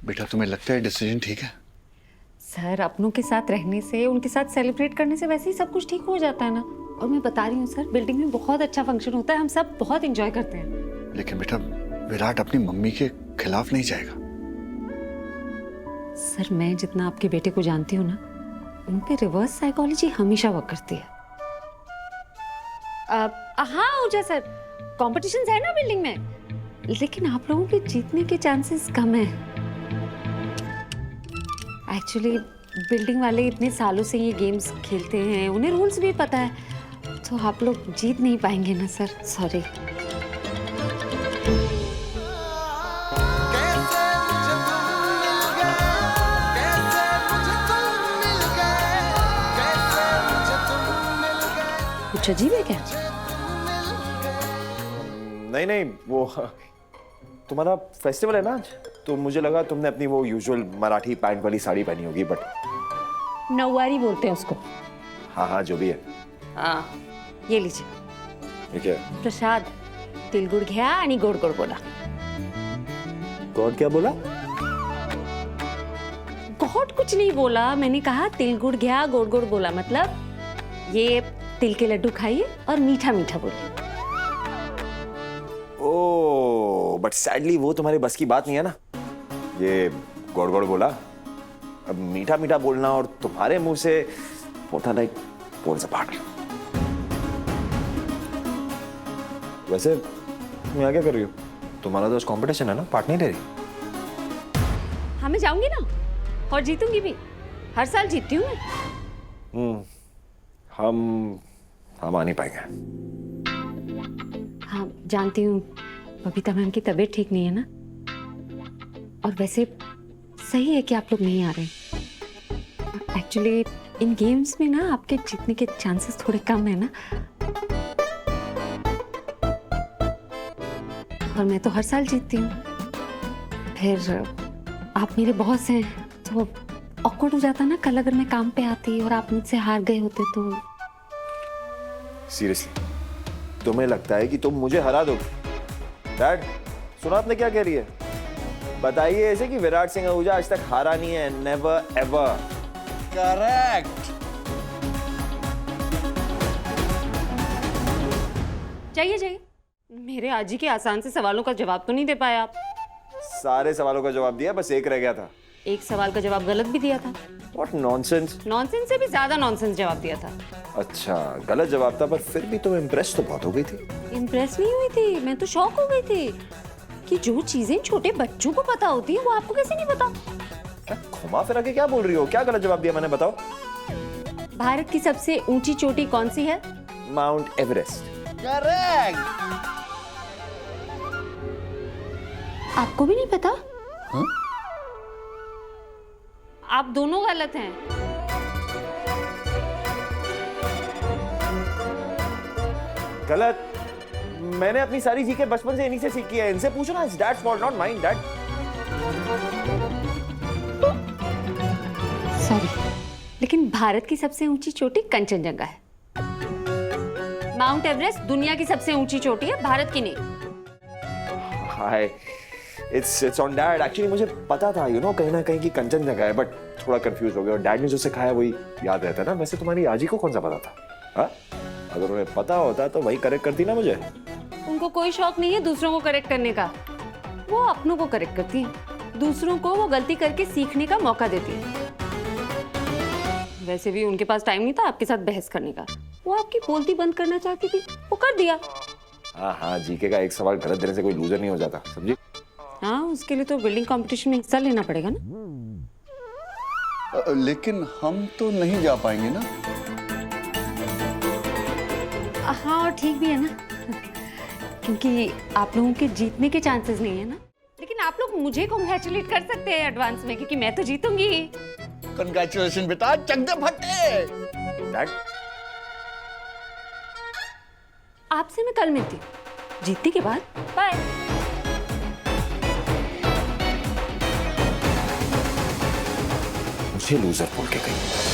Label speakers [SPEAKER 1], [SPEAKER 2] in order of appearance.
[SPEAKER 1] बेटा तुम्हें लगता है डिसीजन ठीक है?
[SPEAKER 2] सर, अपनों के साथ रहने से, उनके साथ सेलिब्रेट करने से वैसे ही सब कुछ ठीक हो जाता है ना। और मैं बता रही हूँ सर, बिल्डिंग में बहुत अच्छा फंक्शन होता है, हम सब बहुत एंजॉय करते हैं।
[SPEAKER 1] लेकिन बेटा विराट अपनी मम्मी के खिलाफ नहीं जाएगा।
[SPEAKER 2] सर, मैं जितना आपके बेटे को जानती हूँ ना, उन पे रिवर्स साइकोलॉजी हमेशा वर्क करती है। हाँ ऊर्जा सर, कॉम्पिटिशन है ना बिल्डिंग में, लेकिन आप लोगों के जीतने के चांसेस कम है। एक्चुअली बिल्डिंग वाले इतने सालों से ये गेम्स खेलते हैं, उन्हें रूल्स भी पता है, तो आप लोग जीत नहीं पाएंगे ना सर, सॉरी। कुछ अजीब है क्या?
[SPEAKER 3] नहीं नहीं, वो तुम्हारा फेस्टिवल है ना आज, तो मुझे लगा तुमने अपनी वो यूजुअल मराठी पैंट वाली साड़ी पहनी होगी, बट
[SPEAKER 2] नौवारी बोलते हैं उसको।
[SPEAKER 3] हाँ हाँ जो भी है।
[SPEAKER 2] हाँ, ये लीजिए
[SPEAKER 3] ठीक है।
[SPEAKER 2] प्रसाद, तिलगुड़ घ्या आणि गोड गोड बोला।
[SPEAKER 3] गॉड क्या बोला?
[SPEAKER 2] गॉड कुछ नहीं बोला, मैंने कहा तिलगुड़ घ्या गोड गोड बोला, मतलब ये तिल के लड्डू खाइए और मीठा मीठा बोलिए।
[SPEAKER 3] ओह, बट सैडली वो तुम्हारे बस की बात नहीं है ना, ये गॉड गॉड बोला। अब मीठा मीठा बोलना और तुम्हारे मुंह से होता लाइक पोल्स अपार्ट। वैसे तुम यहाँ क्या कर रही हो? तुम्हारा तो कंपटीशन है ना, पार्ट नहीं ले रही?
[SPEAKER 2] हाँ मैं जाऊंगी ना, और जीतूंगी भी, हर साल जीतती हूँ मैं।
[SPEAKER 3] हम आ नहीं पाएंगे।
[SPEAKER 2] हाँ जानती हूँ, बबीता मैम की तबीयत ठीक नहीं है ना, और वैसे सही है कि आप लोग नहीं आ रहे। एक्चुअली इन गेम्स में ना आपके जीतने के चांसेस थोड़े कम है ना, और मैं तो हर साल जीतती हूँ। फिर आप मेरे बॉस हैं, तो ऑकवर्ड हो जाता ना, कल अगर मैं काम पे आती और आप मुझसे हार गए होते तो।
[SPEAKER 3] सीरियसली तुम्हें लगता है कि तुम मुझे हरा दोगे? डैड सुना आपने क्या कह रही है? बताइए ऐसे कि विराट सिंह आहूजा आज तक हारा नहीं है, नेवर एवर।
[SPEAKER 1] करेक्ट।
[SPEAKER 2] जाइए जाइए, मेरे आज ही के आसान से सवालों का जवाब तो नहीं दे पाए आप।
[SPEAKER 3] सारे सवालों का जवाब दिया, बस एक रह गया था।
[SPEAKER 2] एक सवाल का जवाब गलत भी दिया था।
[SPEAKER 3] What nonsense?
[SPEAKER 2] नॉनसेंस से भी ज्यादा नॉनसेंस जवाब दिया था।
[SPEAKER 3] अच्छा गलत जवाब था, पर फिर भी तुम इम्प्रेस तो बहुत हो गई थी।
[SPEAKER 2] इम्प्रेस नहीं हुई थी, मैं तो शॉक हो गई थी कि जो चीजें छोटे बच्चों को पता होती है वो आपको कैसे नहीं पता।
[SPEAKER 3] क्या घुमा फिरा के क्या बोल रही हो? क्या गलत जवाब दिया मैंने, बताओ।
[SPEAKER 2] भारत की सबसे ऊंची चोटी कौन सी है?
[SPEAKER 3] Mount Everest.
[SPEAKER 1] करेक्ट।
[SPEAKER 2] आपको भी नहीं पता?
[SPEAKER 1] हाँ?
[SPEAKER 2] आप दोनों गलत हैं।
[SPEAKER 3] गलत? मैंने अपनी सारी जीके बचपन से इन्हीं से सीखी है, इनसे पूछो ना। Dad's fault not mine, dad.
[SPEAKER 2] Sorry, लेकिन भारत की सबसे ऊंची चोटी कंचनजंगा है। माउंट एवरेस्ट दुनिया की सबसे ऊंची चोटी है, भारत की नहीं।
[SPEAKER 3] हाय, इट्स ऑन डैड। एक्चुअली मुझे पता था कहीं ना कहीं की कंचनजंगा है, बट थोड़ा कंफ्यूज हो गया, और डैड ने जो सिखाया वही याद रहता है ना। वैसे तुम्हारी आजी को कौन सा पता था? हाँ, अगर उन्हें पता होता तो वही करेक्ट करती ना मुझे।
[SPEAKER 2] उनको कोई शौक नहीं है दूसरों को करेक्ट करने का, वो अपनों को करेक्ट करती है, दूसरों को वो गलती करके सीखने का मौका देती है। वैसे भी उनके पास टाइम नहीं था आपके साथ बहस करने का, वो आपकी बोलती बंद करना चाहती थी, वो कर दिया।
[SPEAKER 3] हाँ हाँ, जीके का एक सवाल गलत देने से कोई लूजर नहीं हो जाता, समझी?
[SPEAKER 2] हाँ, उसके लिए तो बिल्डिंग कंपटीशन में हिस्सा लेना पड़ेगा ना।
[SPEAKER 1] लेकिन हम तो नहीं जा पाएंगे ना।
[SPEAKER 2] हाँ, और ठीक भी है ना, क्योंकि आप लोगों के जीतने के चांसेस नहीं है ना। लेकिन आप लोग मुझे कांग्रेचुलेट कर सकते हैं एडवांस में, क्योंकि मैं तो जीतूंगी।
[SPEAKER 1] कंग्रेचुलेशन बेटा, चक दे फटे।
[SPEAKER 3] डैड,
[SPEAKER 2] आपसे मैं कल मिलती हूँ जीतने के बाद। बाय।
[SPEAKER 3] मुझे लूजर बोल के गई।